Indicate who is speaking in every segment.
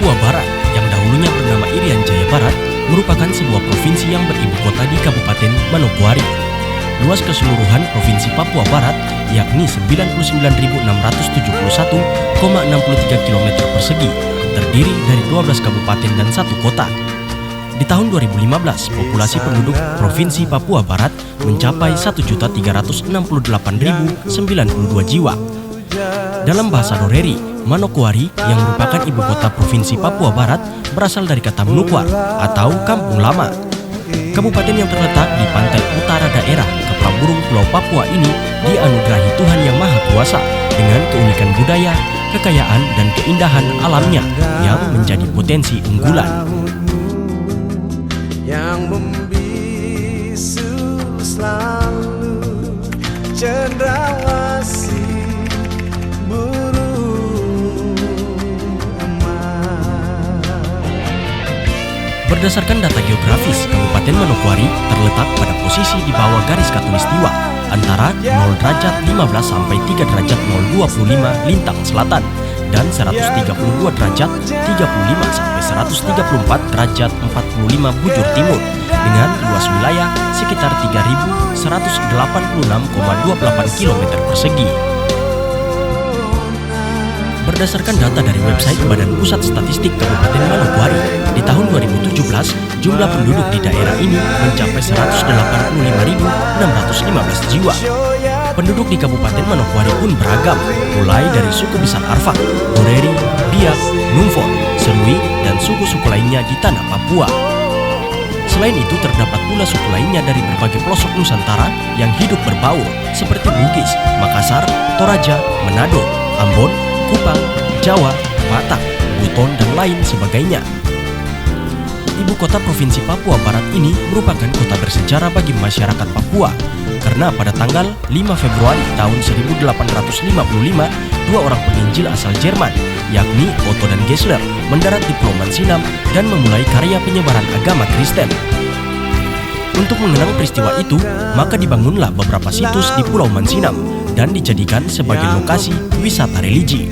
Speaker 1: Papua Barat, yang dahulunya bernama Irian Jaya Barat, merupakan sebuah provinsi yang beribu kota di Kabupaten Manokwari. Luas keseluruhan Provinsi Papua Barat yakni 99.671,63 km persegi, terdiri dari 12 kabupaten dan 1 kota. Di tahun 2015, populasi penduduk Provinsi Papua Barat mencapai 1.368.092 jiwa. Dalam bahasa Doreri, Manokwari yang merupakan ibu kota Provinsi Papua Barat berasal dari kata Mnukwar atau Kampung Lama. Kabupaten yang terletak di pantai utara daerah Kepala Burung Pulau Papua ini dianugerahi Tuhan Yang Maha Kuasa dengan keunikan budaya, kekayaan, dan keindahan alamnya yang menjadi potensi unggulan.
Speaker 2: Yang membisu selalu cendrawasih burung emas.
Speaker 1: Berdasarkan data geografis, Kabupaten Manokwari terletak pada posisi di bawah garis khatulistiwa antara 0 derajat 15 sampai 3 derajat 025 lintang selatan dan 132 derajat 35 sampai 134 derajat 45 bujur timur dengan luas wilayah sekitar 3.186,28 km persegi. Berdasarkan data dari website Badan Pusat Statistik Kabupaten Manokwari, di tahun 2017 jumlah penduduk di daerah ini mencapai 185.615 jiwa. Penduduk di Kabupaten Manokwari pun beragam, mulai dari suku besar Arfak, Doreri, Biak, Numfor, Serui, dan suku-suku lainnya di tanah Papua. Selain itu terdapat pula suku lainnya dari berbagai pelosok Nusantara yang hidup berbaur seperti Bugis, Makassar, Toraja, Manado, Ambon, Kupang, Jawa, Batak, Buton, dan lain sebagainya. Ibu kota Provinsi Papua Barat ini merupakan kota bersejarah bagi masyarakat Papua karena pada tanggal 5 Februari tahun 1855, dua orang penginjil asal Jerman, yakni Otto dan Gessler, mendarat di Pulau Mansinam dan memulai karya penyebaran agama Kristen. Untuk mengenang peristiwa itu, maka dibangunlah beberapa situs di Pulau Mansinam dan dijadikan sebagai lokasi wisata religi.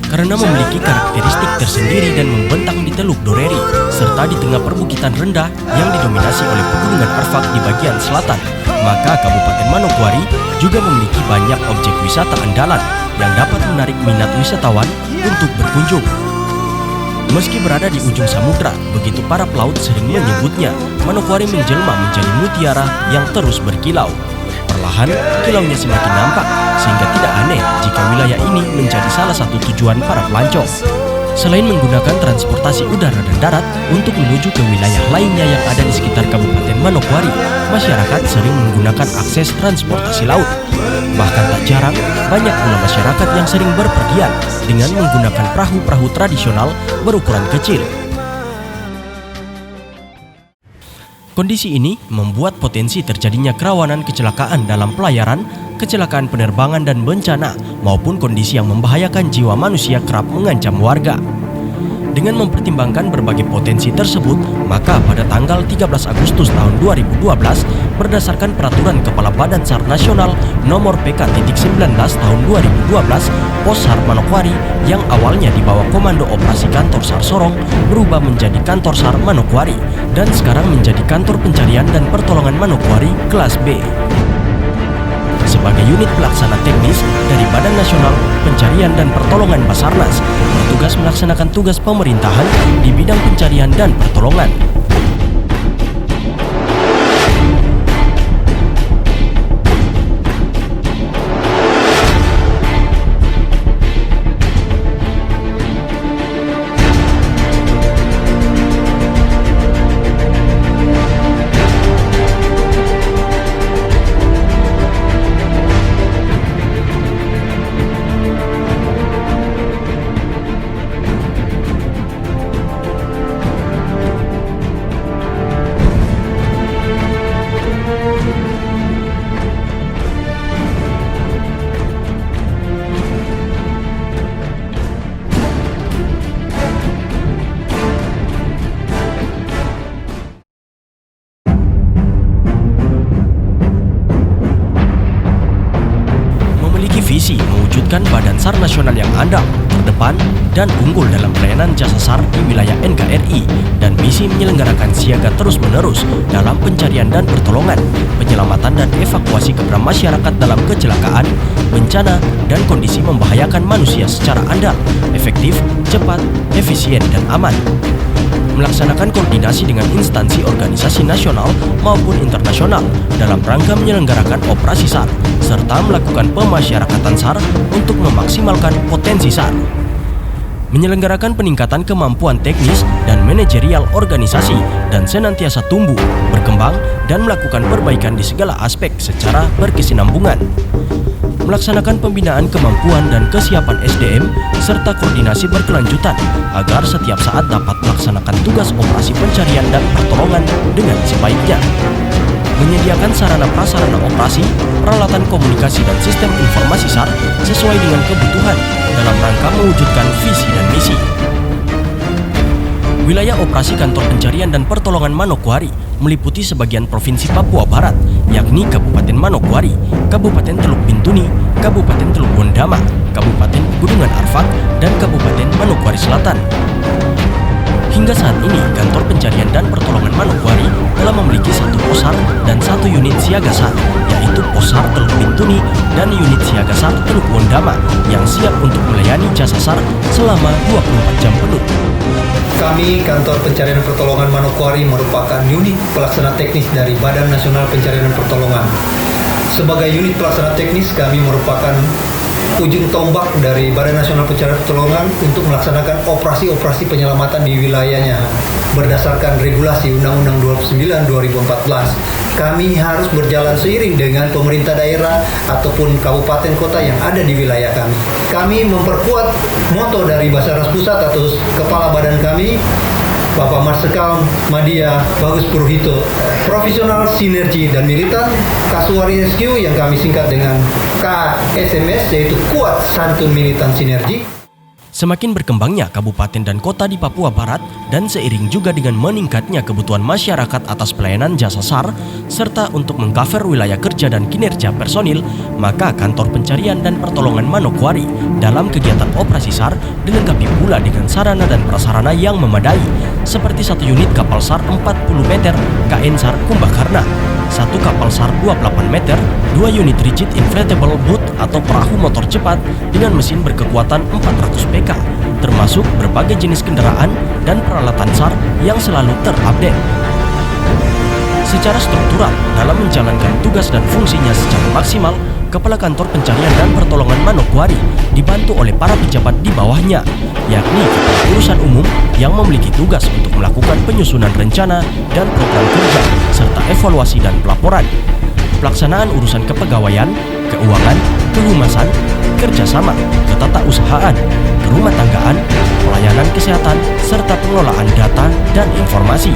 Speaker 1: Karena memiliki karakteristik tersendiri dan membentang di Teluk Doreri, serta di tengah perbukitan rendah yang didominasi oleh pegunungan Arfak di bagian selatan, maka Kabupaten Manokwari juga memiliki banyak objek wisata andalan yang dapat menarik minat wisatawan untuk berkunjung. Meski berada di ujung samudra, begitu para pelaut sering menyebutnya, Manokwari menjelma menjadi mutiara yang terus berkilau. Perlahan, kilaunya semakin nampak, sehingga tidak aneh jika wilayah ini menjadi salah satu tujuan para pelancong. Selain menggunakan transportasi udara dan darat untuk menuju ke wilayah lainnya yang ada di sekitar Kabupaten Manokwari, masyarakat sering menggunakan akses transportasi laut. Bahkan tak jarang, banyak pula masyarakat yang sering berpergian dengan menggunakan perahu-perahu tradisional berukuran kecil. Kondisi ini membuat potensi terjadinya kerawanan kecelakaan dalam pelayaran, kecelakaan penerbangan dan bencana, maupun kondisi yang membahayakan jiwa manusia kerap mengancam warga. Dengan mempertimbangkan berbagai potensi tersebut, maka pada tanggal 13 Agustus tahun 2012, berdasarkan Peraturan Kepala Badan SAR Nasional Nomor PK.19 tahun 2012, Pos SAR Manokwari yang awalnya di bawah Komando Operasi Kantor SAR Sorong berubah menjadi Kantor SAR Manokwari dan sekarang menjadi Kantor Pencarian dan Pertolongan Manokwari Kelas B. Sebagai unit pelaksana teknis dari Badan Nasional Pencarian dan Pertolongan Basarnas, bertugas melaksanakan tugas pemerintahan di bidang pencarian dan pertolongan. visi mewujudkan Badan SAR Nasional yang andal, terdepan, dan unggul dalam pelayanan jasa SAR di wilayah NKRI, dan misi menyelenggarakan siaga terus-menerus dalam pencarian dan pertolongan, penyelamatan dan evakuasi kepada masyarakat dalam kecelakaan, bencana, dan kondisi membahayakan manusia secara andal, efektif, cepat, efisien, dan aman. Melaksanakan koordinasi dengan instansi organisasi nasional maupun internasional dalam rangka menyelenggarakan operasi SAR, serta melakukan pemasyarakatan SAR untuk memaksimalkan potensi SAR. Menyelenggarakan peningkatan kemampuan teknis dan manajerial organisasi dan senantiasa tumbuh, berkembang, dan melakukan perbaikan di segala aspek secara berkesinambungan. Melaksanakan pembinaan kemampuan dan kesiapan SDM serta koordinasi berkelanjutan agar setiap saat dapat melaksanakan tugas operasi pencarian dan pertolongan dengan sebaiknya. Menyediakan sarana prasarana operasi, peralatan komunikasi dan sistem informasi SAR sesuai dengan kebutuhan dalam rangka mewujudkan visi dan misi. Wilayah operasi Kantor Pencarian dan Pertolongan Manokwari meliputi sebagian Provinsi Papua Barat, yakni Kabupaten Manokwari, Kabupaten Teluk Bintuni, Kabupaten Teluk Bondama, Kabupaten Gunungan Arfak, dan Kabupaten Manokwari Selatan. Hingga saat ini, Kantor Pencarian dan Pertolongan Manokwari telah memiliki 1 posar dan 1 unit siaga SAR, yaitu Posar Teluk Bintuni dan unit siaga SAR Teluk Bondama yang siap untuk melayani jasa SAR selama 24 jam penuh.
Speaker 3: Kami, Kantor Pencarian dan Pertolongan Manokwari, merupakan unit pelaksana teknis dari Badan Nasional Pencarian dan Pertolongan. Sebagai unit pelaksana teknis, kami merupakan ujung tombak dari Badan Nasional Pencarian dan Pertolongan untuk melaksanakan operasi-operasi penyelamatan di wilayahnya. Berdasarkan regulasi Undang-Undang 29/2014, kami harus berjalan seiring dengan pemerintah daerah ataupun kabupaten kota yang ada di wilayah kami. Kami memperkuat moto dari Basarnas Pusat atau kepala badan kami, Bapak Marsikal Madya Bagus Purhito, profesional, sinergi, dan militan. Kasuari Rescue yang kami singkat dengan KSMS, yaitu kuat, santun, militan, sinergi.
Speaker 1: Semakin berkembangnya kabupaten dan kota di Papua Barat dan seiring juga dengan meningkatnya kebutuhan masyarakat atas pelayanan jasa SAR serta untuk mengcover wilayah kerja dan kinerja personil, maka Kantor Pencarian dan Pertolongan Manokwari dalam kegiatan operasi SAR dilengkapi pula dengan sarana dan prasarana yang memadai, seperti 1 unit kapal SAR 40 meter KN SAR Kumbakarna, 1 kapal SAR 28 meter, 2 unit rigid inflatable boat atau perahu motor cepat dengan mesin berkekuatan 400 PK, termasuk berbagai jenis kendaraan dan peralatan SAR yang selalu terupdate. Secara struktural, dalam menjalankan tugas dan fungsinya secara maksimal, Kepala Kantor Pencarian dan Pertolongan Manokwari dibantu oleh para pejabat di bawahnya, yakni Kepala Urusan Umum yang memiliki tugas untuk melakukan penyusunan rencana dan program kerja, serta evaluasi dan pelaporan. Pelaksanaan urusan kepegawaian, keuangan, kehumasan, kerjasama, ketatausahaan, kerumah tanggaan, pelayanan kesehatan, serta pengelolaan data dan informasi.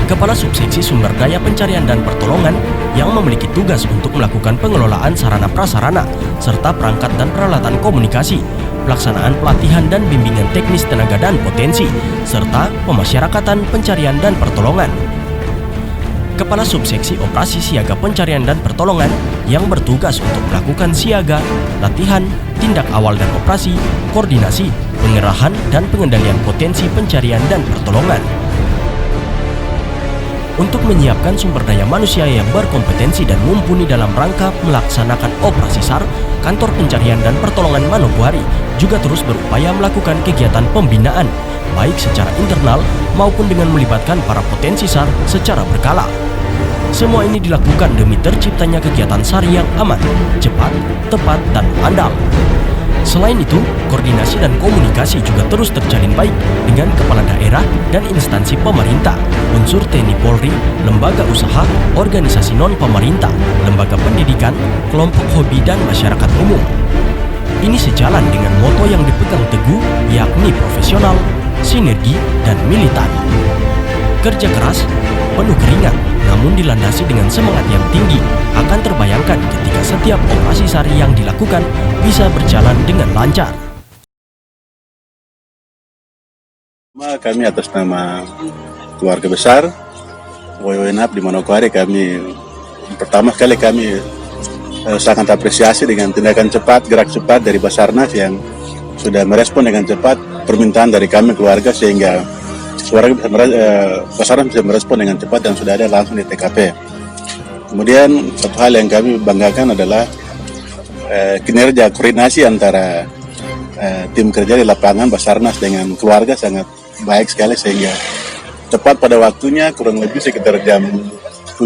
Speaker 1: Kepala Subseksi Sumber Daya Pencarian dan Pertolongan yang memiliki tugas untuk melakukan pengelolaan sarana prasarana, serta perangkat dan peralatan komunikasi, pelaksanaan pelatihan dan bimbingan teknis tenaga dan potensi, serta pemasyarakatan pencarian dan pertolongan. Kepala Subseksi Operasi Siaga Pencarian dan Pertolongan yang bertugas untuk melakukan siaga, latihan, tindak awal dan operasi, koordinasi, pengerahan, dan pengendalian potensi pencarian dan pertolongan. Untuk menyiapkan sumber daya manusia yang berkompetensi dan mumpuni dalam rangka melaksanakan operasi SAR, Kantor Pencarian dan Pertolongan Manokwari juga terus berupaya melakukan kegiatan pembinaan, baik secara internal maupun dengan melibatkan para potensi SAR secara berkala. Semua ini dilakukan demi terciptanya kegiatan SAR yang aman, cepat, tepat, dan andal. Selain itu, koordinasi dan komunikasi juga terus terjalin baik dengan kepala daerah dan instansi pemerintah, unsur TNI Polri, lembaga usaha, organisasi non-pemerintah, lembaga pendidikan, kelompok hobi, dan masyarakat umum. Ini sejalan dengan moto yang dipegang teguh, yakni profesional, sinergi, dan militan. Kerja keras, penuh keringat, namun dilandasi dengan semangat yang tinggi, akan terbayangkan ketika setiap operasi SAR yang dilakukan bisa berjalan dengan lancar.
Speaker 4: Kami atas nama keluarga besar WWNAP di Manokwari, kami pertama kali kami sangat apresiasi dengan tindakan cepat, gerak cepat dari Basarnas yang sudah merespon dengan cepat permintaan dari kami keluarga, sehingga Basarnas bisa merespon dengan cepat dan sudah ada langsung di TKP. Kemudian satu hal yang kami banggakan adalah kinerja koordinasi antara tim kerja di lapangan Basarnas dengan keluarga sangat baik sekali, sehingga tepat pada waktunya, kurang lebih sekitar jam 8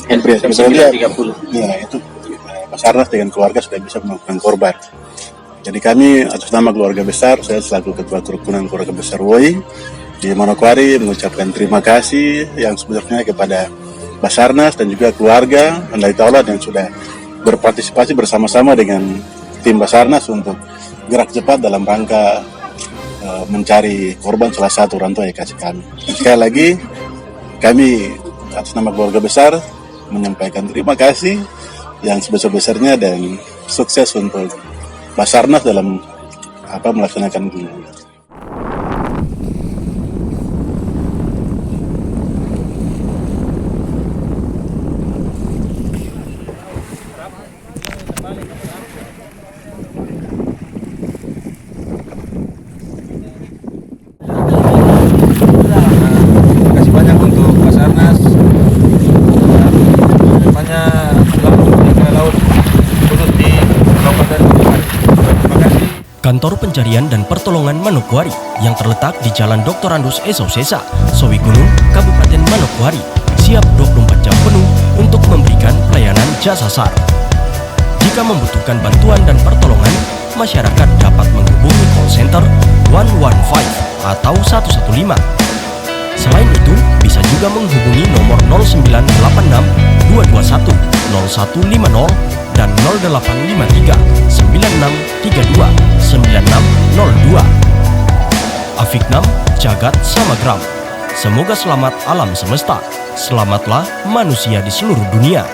Speaker 4: hampir jam 9:30. Ya, itu Basarnas dengan keluarga sudah bisa menemukan korban. Jadi kami atas nama keluarga besar, saya selaku Ketua Kerukunan Keluarga Besar WOI di Manokwari mengucapkan terima kasih yang sebesarnya kepada Basarnas dan juga keluarga Allah Ta'ala yang sudah berpartisipasi bersama-sama dengan tim Basarnas untuk gerak cepat dalam rangka mencari korban salah satu orang tua yang kasih kami. Sekali lagi, kami atas nama keluarga besar menyampaikan terima kasih yang sebesar-besarnya dan sukses untuk Basarnas dalam melaksanakan ini.
Speaker 5: Terima kasih banyak untuk Basarnas. Depannya selalu menjaga laut khusus di Kabupaten Manokwari. Terima kasih.
Speaker 1: Kantor Pencarian dan Pertolongan Manokwari yang terletak di Jalan Dr. Andus Esau Sesa, Sowi Gunung, Kabupaten Manokwari, siap 24 jam penuh untuk memberikan pelayanan jasa SAR. Jika membutuhkan bantuan dan pertolongan, masyarakat dapat menghubungi call center 115 atau 115. Selain itu, bisa juga menghubungi nomor 0986 221 0150 dan 0853 9632 9602. Afiknam Jagat Samagram. Semoga selamat alam semesta. Selamatlah manusia di seluruh dunia.